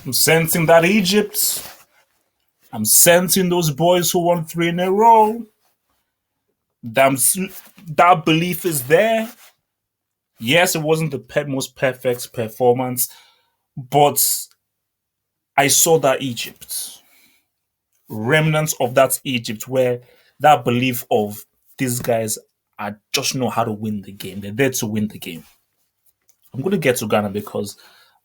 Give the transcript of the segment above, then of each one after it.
I'm sensing that Egypt. I'm sensing those boys who won 3 in a row. That belief is there. Yes, it wasn't the most perfect performance, but I saw that Egypt, remnants of that Egypt, where that belief of these guys are just know how to win the game. They're there to win the game. I'm going to get to Ghana because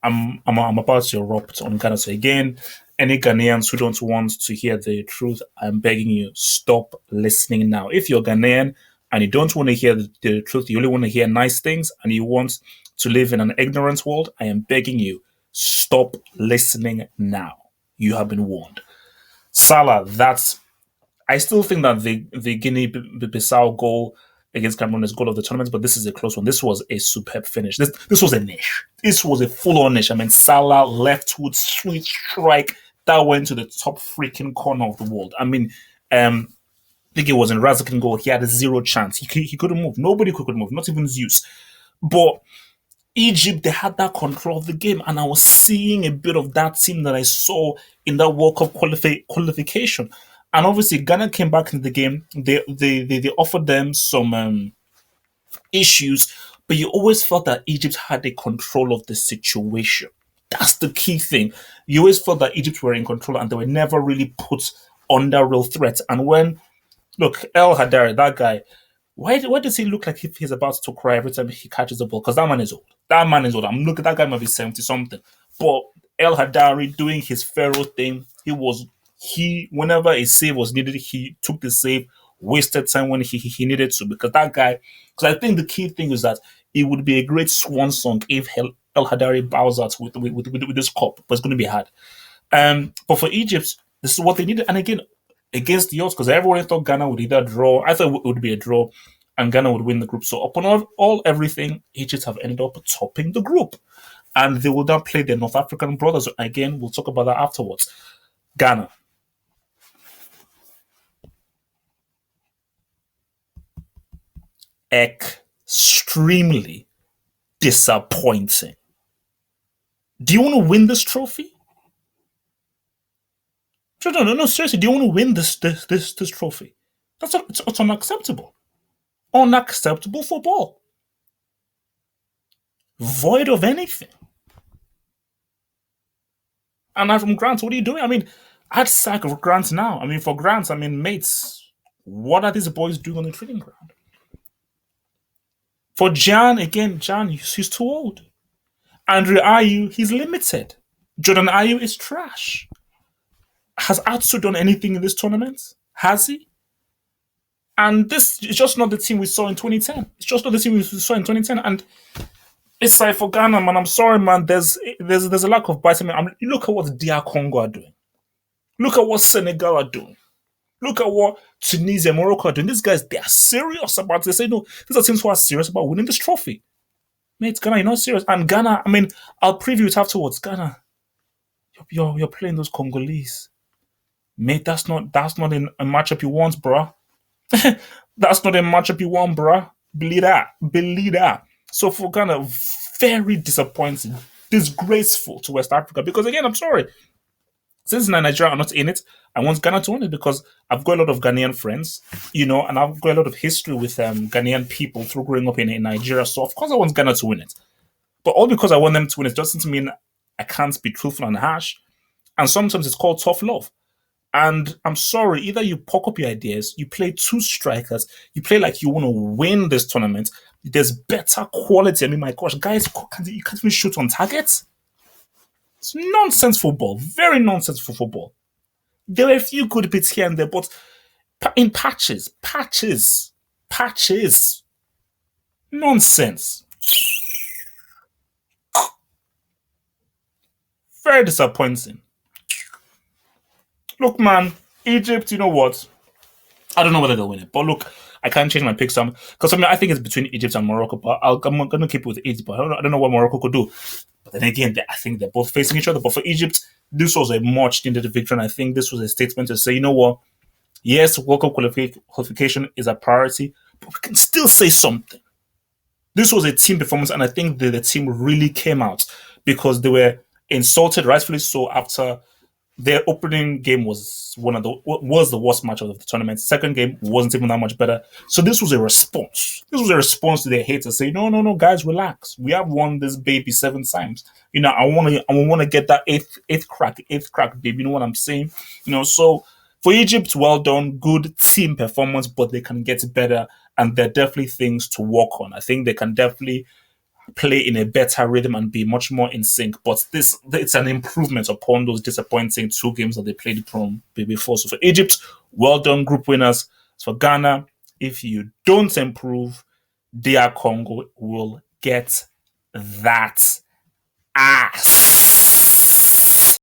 I'm about to erupt on Ghana. So again, any Ghanaians who don't want to hear the truth, I'm begging you, stop listening now. If you're Ghanaian and you don't want to hear the truth, you only want to hear nice things, and you want to live in an ignorant world, I am begging you, stop listening now. You have been warned. Salah, I still think that the Guinea-Bissau goal against Cameroon is goal of the tournament, but this is a close one. This was a superb finish. This was a niche. This was a full-on niche. I mean, Salah left foot sweet strike that went to the top freaking corner of the world. I mean, I think it was in Razakin goal. He had a zero chance. He couldn't move. Nobody could move, not even Zeus. But Egypt, they had that control of the game, and I was seeing a bit of that team that I saw in that World Cup qualification. And obviously, Ghana came back into the game. They offered them some issues, but you always felt that Egypt had a control of the situation. That's the key thing. You always felt that Egypt were in control, and they were never really put under real threat. And when, look, El Hadari, that guy, why does he look like if he's about to cry every time he catches the ball? Because that man is old. That man is old. I'm looking, that guy might be 70 something. But El Hadari doing his Pharaoh thing, whenever a save was needed, he took the save, wasted time when he needed to. Because I think the key thing is that it would be a great swan song if El Hadari bows out with this cup, but it's going to be hard. But for Egypt, this is what they needed. And again, against the odds, because everyone thought Ghana would either draw. I thought it would be a draw, and Ghana would win the group. So upon everything, Egypt have ended up topping the group, and they will now play their North African brothers. Again, we'll talk about that afterwards. Ghana. Extremely disappointing. Do you want to win this trophy? No, seriously, do you want to win this trophy? It's unacceptable. Unacceptable football. Void of anything. And I'm from Grant, what are you doing? I mean, I'd sack Grant now. I mean, for Grant, mates, what are these boys doing on the training ground? For Jan, he's too old. Andre Ayew, he's limited. Jordan Ayew is trash. Has Atsu done anything in this tournament? Has he? And this is just not the team we saw in 2010. It's just not the team we saw in 2010. And it's like for Ghana, man, I'm sorry, man. There's a lack of biting. Look at what DR Congo are doing. Look at what Senegal are doing. Look at what Tunisia and Morocco are doing. These guys, they are serious about it. They say, no, these are teams who are serious about winning this trophy. Mate, Ghana, you're not serious. And Ghana, I'll preview it afterwards. Ghana, you're playing those Congolese. Mate, that's not a matchup you want, bruh. That's not a matchup you want, bruh. Believe that. So for Ghana, very disappointing, disgraceful to West Africa. Because again, I'm sorry. Since Nigeria are not in it, I want Ghana to win it because I've got a lot of Ghanaian friends, and I've got a lot of history with Ghanaian people through growing up in Nigeria. So of course I want Ghana to win it. But all because I want them to win it doesn't mean I can't be truthful and harsh. And sometimes it's called tough love. And I'm sorry, either you poke up your ideas, you play two strikers, you play like you want to win this tournament. There's better quality. My gosh, guys, you can't even shoot on targets. It's nonsense football. Very nonsensical football. There were a few good bits here and there, but in patches. Nonsense. Very disappointing. Look, man, Egypt, you know what? I don't know whether they'll win it. But look, I can't change my pick some because I think it's between Egypt and Morocco. But I'm going to keep it with Egypt. But I don't know what Morocco could do. But then again, I think they're both facing each other. But for Egypt, this was a much needed victory. And I think this was a statement to say, you know what? Yes, World Cup qualification is a priority, but we can still say something. This was a team performance, and I think the team really came out because they were insulted, rightfully so, after their opening game was the worst match of the tournament. Second game wasn't even that much better. So this was a response. This was a response to their haters saying, no, no, no, guys, relax. We have won this baby 7 times. I want to get that eighth crack, baby. You know what I'm saying? So for Egypt, well done, good team performance, but they can get better, and there are definitely things to work on. I think they can definitely play in a better rhythm and be much more in sync. But it's an improvement upon those disappointing 2 games that they played from before. So for Egypt, well done, group winners. So for Ghana, if you don't improve, DR Congo will get that ass.